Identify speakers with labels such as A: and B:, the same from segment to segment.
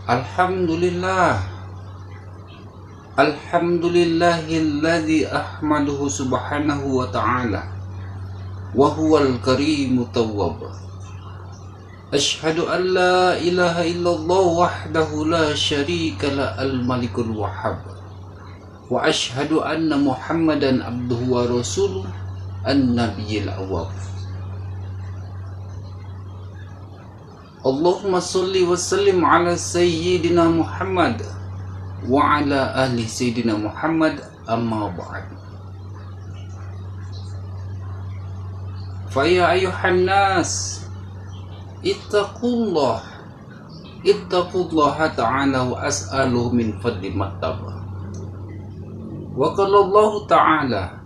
A: Alhamdulillah. Alhamdulillahilladzi ahmaduhu subhanahu wa ta'ala wa huwal karimu tawwab. Ashhadu an la ilaha illallah wahdahu la syarika la al-malikul wahhab. Wa ashhadu anna Muhammadan abduhu wa rasuluh an-nabiyil awwab. Allahumma salli wa sallim ala sayyidina Muhammad wa ala ahli sayyidina Muhammad, amma ba'd. Fa ya ayuhan nas ittaqullaha ta'ala wa as'aluhu min fadli mattaba. Wa qala Allah ta'ala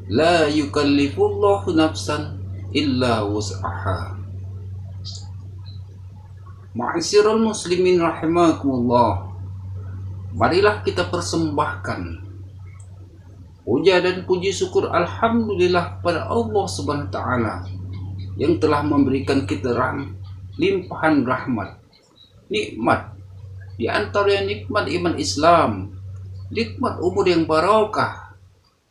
A: la yukallifullahu nafsan illa wus'aha. Ma'asyiral muslimin rahimakumullah, marilah kita persembahkan puja dan puji syukur alhamdulillah kepada Allah Subhanahu wa taala yang telah memberikan kita limpahan rahmat, nikmat, di antara nikmat iman Islam, nikmat umur yang barokah,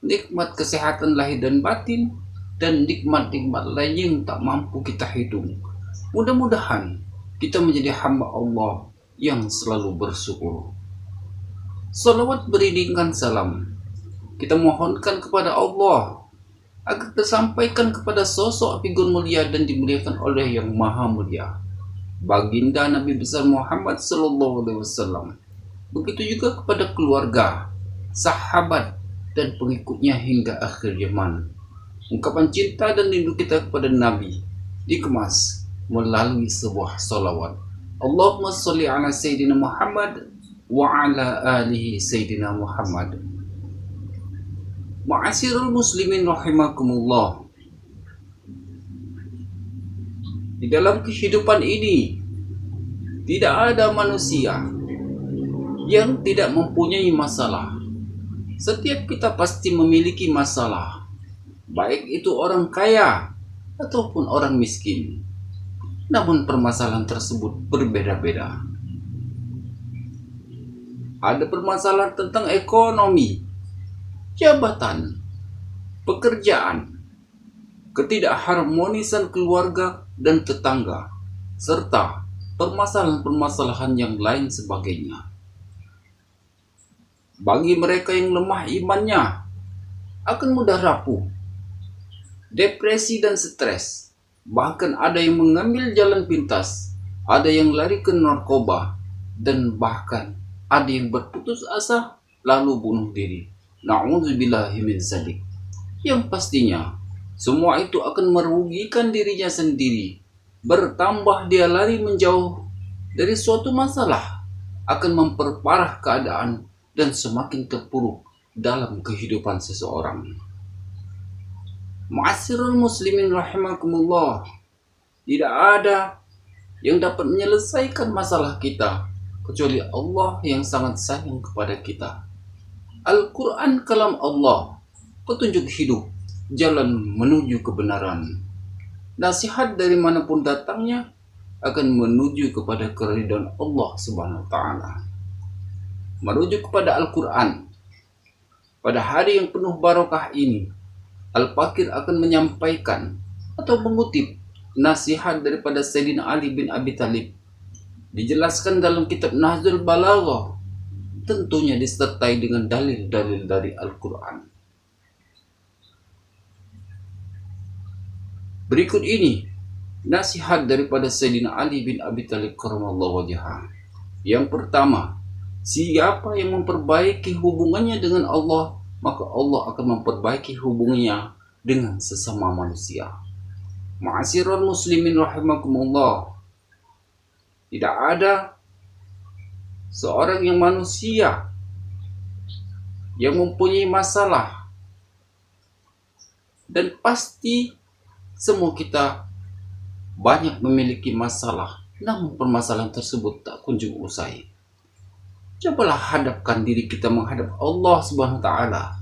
A: nikmat kesehatan lahir dan batin, dan nikmat-nikmat lain yang tak mampu kita hitung. Mudah-mudahan kita menjadi hamba Allah yang selalu bersyukur. Salawat beriringan salam kita mohonkan kepada Allah agar tersampaikan kepada sosok figur mulia dan dimuliakan oleh yang maha mulia, baginda Nabi besar Muhammad sallallahu alaihi wasallam. Begitu juga kepada keluarga, sahabat, dan pengikutnya hingga akhir zaman. Ungkapan cinta dan rindu kita kepada Nabi dikemas melalui sebuah salawat. Allahumma sholli ala sayyidina Muhammad wa ala alihi sayyidina Muhammad. Ma'asyiral muslimin rahimakumullah, di dalam kehidupan ini tidak ada manusia yang tidak mempunyai masalah. Setiap kita pasti memiliki masalah, baik itu orang kaya ataupun orang miskin. Namun permasalahan tersebut berbeda-beda. Ada permasalahan tentang ekonomi, jabatan, pekerjaan, ketidakharmonisan keluarga dan tetangga, serta permasalahan-permasalahan yang lain sebagainya. Bagi mereka yang lemah imannya, akan mudah rapuh, depresi dan stres. Bahkan ada yang mengambil jalan pintas, ada yang lari ke narkoba, dan bahkan ada yang berputus asa lalu bunuh diri. Na'udzubillahi min dzalik. Yang pastinya semua itu akan merugikan dirinya sendiri. Bertambah dia lari menjauh dari suatu masalah, akan memperparah keadaan dan semakin terpuruk dalam kehidupan seseorang. Ma'asyiral muslimin rahimakumullah, tidak ada yang dapat menyelesaikan masalah kita kecuali Allah yang sangat sayang kepada kita. Al-Quran kalam Allah, petunjuk hidup, jalan menuju kebenaran. Nasihat dari manapun datangnya akan menuju kepada keridhaan Allah Subhanahu wa taala. Merujuk kepada Al-Quran, pada hari yang penuh barokah ini, Al-Fakir akan menyampaikan atau mengutip nasihat daripada Sayyidina Ali bin Abi Thalib. Dijelaskan dalam kitab Nahjul Balaghah, tentunya disertai dengan dalil-dalil dari Al-Quran. Berikut ini nasihat daripada Sayyidina Ali bin Abi Thalib karramallahu wajhah. Yang pertama, siapa yang memperbaiki hubungannya dengan Allah, maka Allah akan memperbaiki hubungannya dengan sesama manusia. Ma'asyiral muslimin rahimakumullah, tidak ada seorang yang manusia yang mempunyai masalah, dan pasti semua kita banyak memiliki masalah, namun permasalahan tersebut tak kunjung usai. Cobalah hadapkan diri kita menghadap Allah Subhanahu wa taala.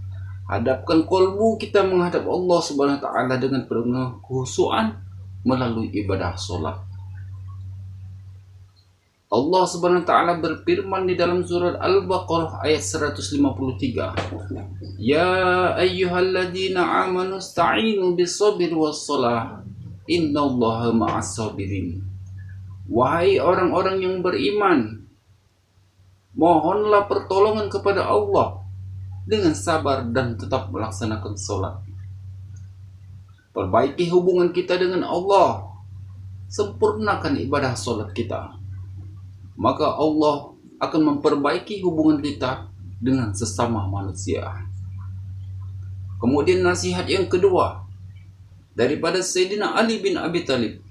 A: Hadapkan kolbu kita menghadap Allah Subhanahu wa taala dengan penuh kekhusyuan melalui ibadah sholat. Allah Subhanahu wa taala berfirman di dalam surat Al-Baqarah ayat 153. Ya ayyuhalladzina amanu ista'inu bis-sabri was-shalah. Innallaha ma'as sabirin. Wahai orang-orang yang beriman, mohonlah pertolongan kepada Allah dengan sabar dan tetap melaksanakan sholat. Perbaiki hubungan kita dengan Allah. Sempurnakan ibadah sholat kita. Maka Allah akan memperbaiki hubungan kita dengan sesama manusia. Kemudian nasihat yang kedua daripada Sayyidina Ali bin Abi Thalib.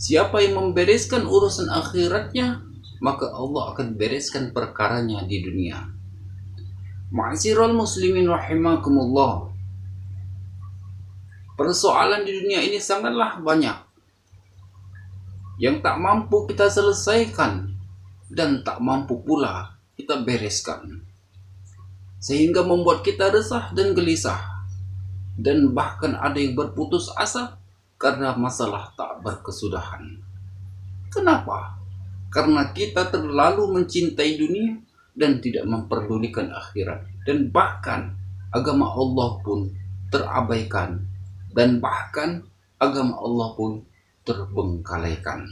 A: Siapa yang membereskan urusan akhiratnya, maka Allah akan bereskan perkaranya di dunia. Ma'asyiral muslimin rahimakumullah. Persoalan di dunia ini sangatlah banyak yang tak mampu kita selesaikan dan tak mampu pula kita bereskan, sehingga membuat kita resah dan gelisah, dan bahkan ada yang berputus asa karena masalah tak berkesudahan. Kenapa? Karena kita terlalu mencintai dunia dan tidak memperdulikan akhirat, dan bahkan agama Allah pun terabaikan, dan bahkan agama Allah pun terbengkalaikan.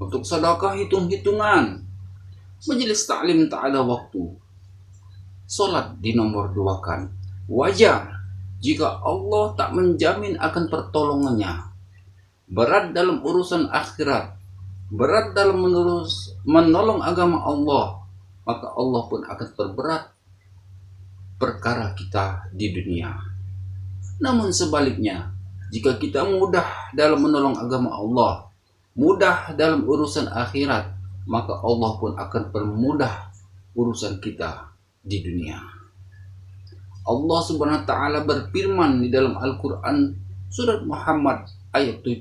A: Untuk sedekah hitung-hitungan, majelis taklim tak ada waktu, solat dinomor duakan. Wajar jika Allah tak menjamin akan pertolongannya. Berat dalam urusan akhirat, berat dalam menolong agama Allah, maka Allah pun akan perberat perkara kita di dunia. Namun sebaliknya, jika kita mudah dalam menolong agama Allah, mudah dalam urusan akhirat, maka Allah pun akan permudah urusan kita di dunia. Allah Subhanahu wa taala berfirman di dalam Al-Qur'an surat Muhammad ayat 7.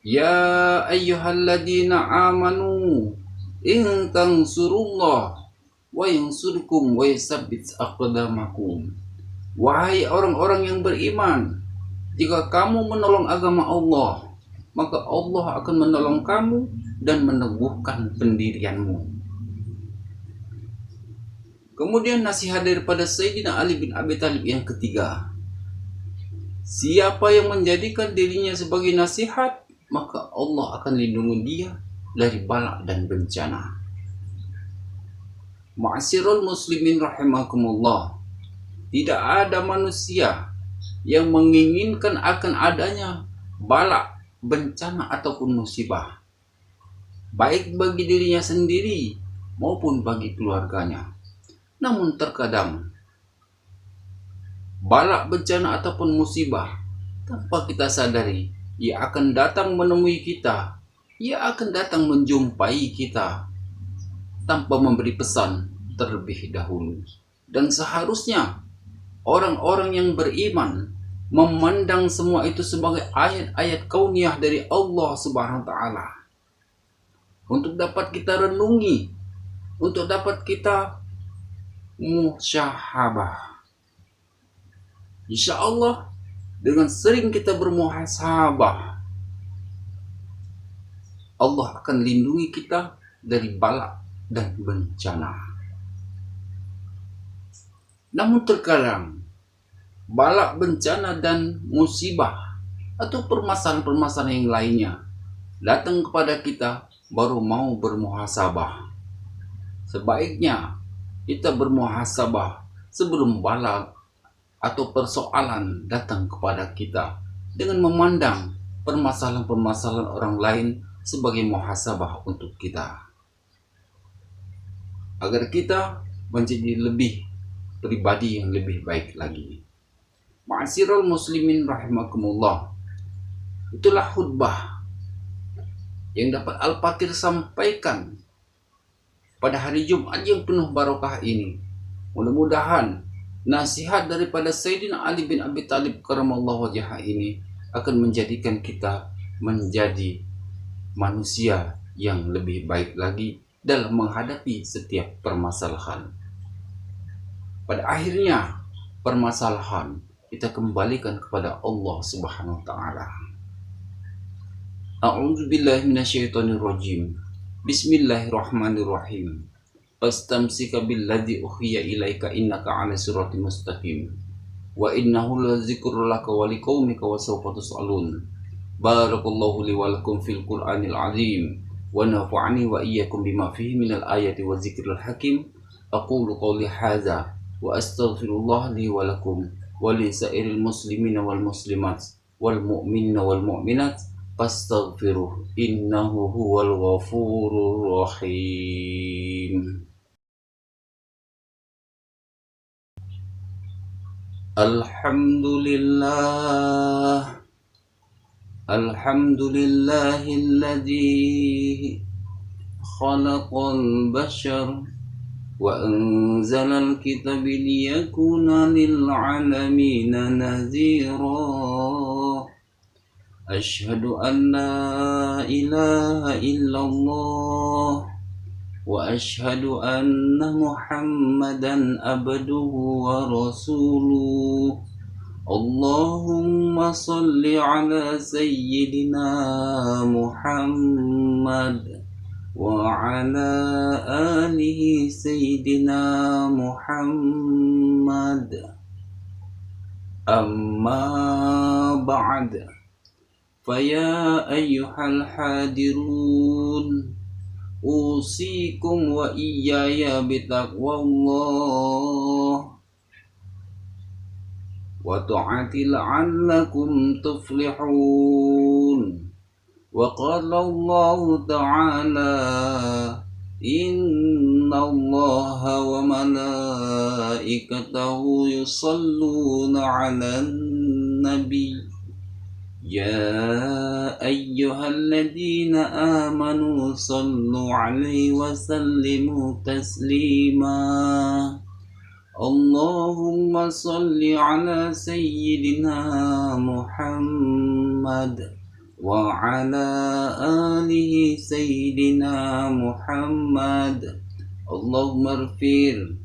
A: Ya ayyuhalladzina amanu in tansurullah wa yansurkum wa yusabbit aqdamakum. Wahai orang-orang yang beriman, jika kamu menolong agama Allah, maka Allah akan menolong kamu dan meneguhkan pendirianmu. Kemudian nasihat daripada Sayyidina Ali bin Abi Thalib yang ketiga. Siapa yang menjadikan dirinya sebagai nasihat, maka Allah akan lindungi dia dari bala dan bencana. Ma'asyiral muslimin rahimakumullah. Tidak ada manusia yang menginginkan akan adanya bala, bencana ataupun musibah, baik bagi dirinya sendiri maupun bagi keluarganya. Namun terkadang bala, bencana ataupun musibah tanpa kita sadari, ia akan datang menemui kita, ia akan datang menjumpai kita tanpa memberi pesan terlebih dahulu. Dan seharusnya orang-orang yang beriman memandang semua itu sebagai ayat-ayat kauniyah dari Allah Subhanahu wa taala, untuk dapat kita renungi, untuk dapat kita musyahabah. Insya Allah dengan sering kita bermuhasabah, Allah akan lindungi kita dari bala dan bencana. Namun terkadang bala, bencana dan musibah atau permasalahan-permasalahan yang lainnya datang kepada kita baru mau bermuhasabah. Sebaiknya kita bermuhasabah sebelum bala atau persoalan datang kepada kita, dengan memandang permasalahan-permasalahan orang lain sebagai muhasabah untuk kita, agar kita menjadi lebih pribadi yang lebih baik lagi. Ma'asyiral muslimin rahimakumullah. Itulah khutbah yang dapat Al-Fakir sampaikan pada hari Jumat yang penuh barokah ini. Mudah-mudahan nasihat daripada Sayyidina Ali bin Abi Thalib karamallahu wajhah ini akan menjadikan kita menjadi manusia yang lebih baik lagi dalam menghadapi setiap permasalahan. Pada akhirnya permasalahan kita kembalikan kepada Allah Subhanahu wa taala. A'udzu billahi minasyaitonir rajim. Bismillahirrahmanirrahim. Fastamsika billadzi uhiya ilaika innaka 'ala siratim mustaqim. Wa innahu ladzikrun laka wa liqaumika wa sawfa tus'alun. Barakallahu li wa lakum fil Qur'anil 'azim wa nafa'ani wa iyyakum bima fihi minal ayati wa dzikril hakim. Aqulu qawli hadza wa astaghfirullah li wa lakum wa li sa'iril muslimina wal muslimat wal mu'minina wal mu'minat fastaghfiruh innahu huwal ghafurur rahim. Alhamdulillah, alhamdulillahilladzi khalaqal bashar wa anzalal kitaba liyakuna lil alamina nadhira. Asyhadu an la ilaha illallah wa asyhadu anna Muhammadan abduhu wa rasuluh. Allahumma salli ala sayyidina Muhammad wa ala alihi sayyidina Muhammad. Amma ba'd. Faya ayyuhal hadirun, usikum wa iyaya bitaqwallah wa ta'ati la'allakum tuflihun. Wa qala Allah ta'ala, inna Allaha wa malaikatahu yusalluna 'alan nabi. Ya ayyuhalladzina amanu sallu alaihi wa sallimu taslima. Allahumma salli ala sayyidina Muhammad wa ala alihi sayyidina Muhammad. Allahumma ighfir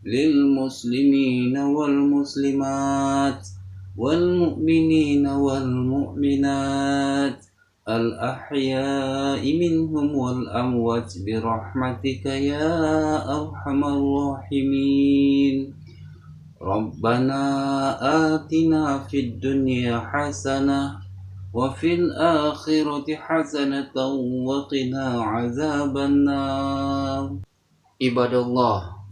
A: lil muslimina wal muslimat wal mu'minina wal mu'minat al ahya'i minhum wal amwat bi rahmatika ya arhamar rahimin. Rabbana atina fid dunya hasanah wa fil akhirati hasanatan wa qina azaban nar. Ibadallah,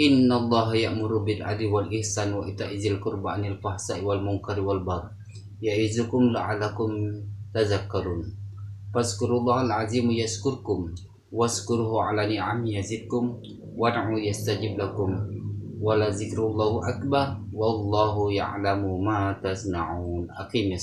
A: innallaha ya'muru bil 'adli wal ihsan wa ita'i dzil qurba 'anil fahsai wal munkari wal baghi ya'izukum la'allakum tadhakkarun. Fazkurullahal 'azim yazkurkum wazkuruhu 'ala ni'ami yazidkum wad'u yastajib lakum wa la dzikrullahi akbar wallahu ya'lamu ma tasna'un. Aqimis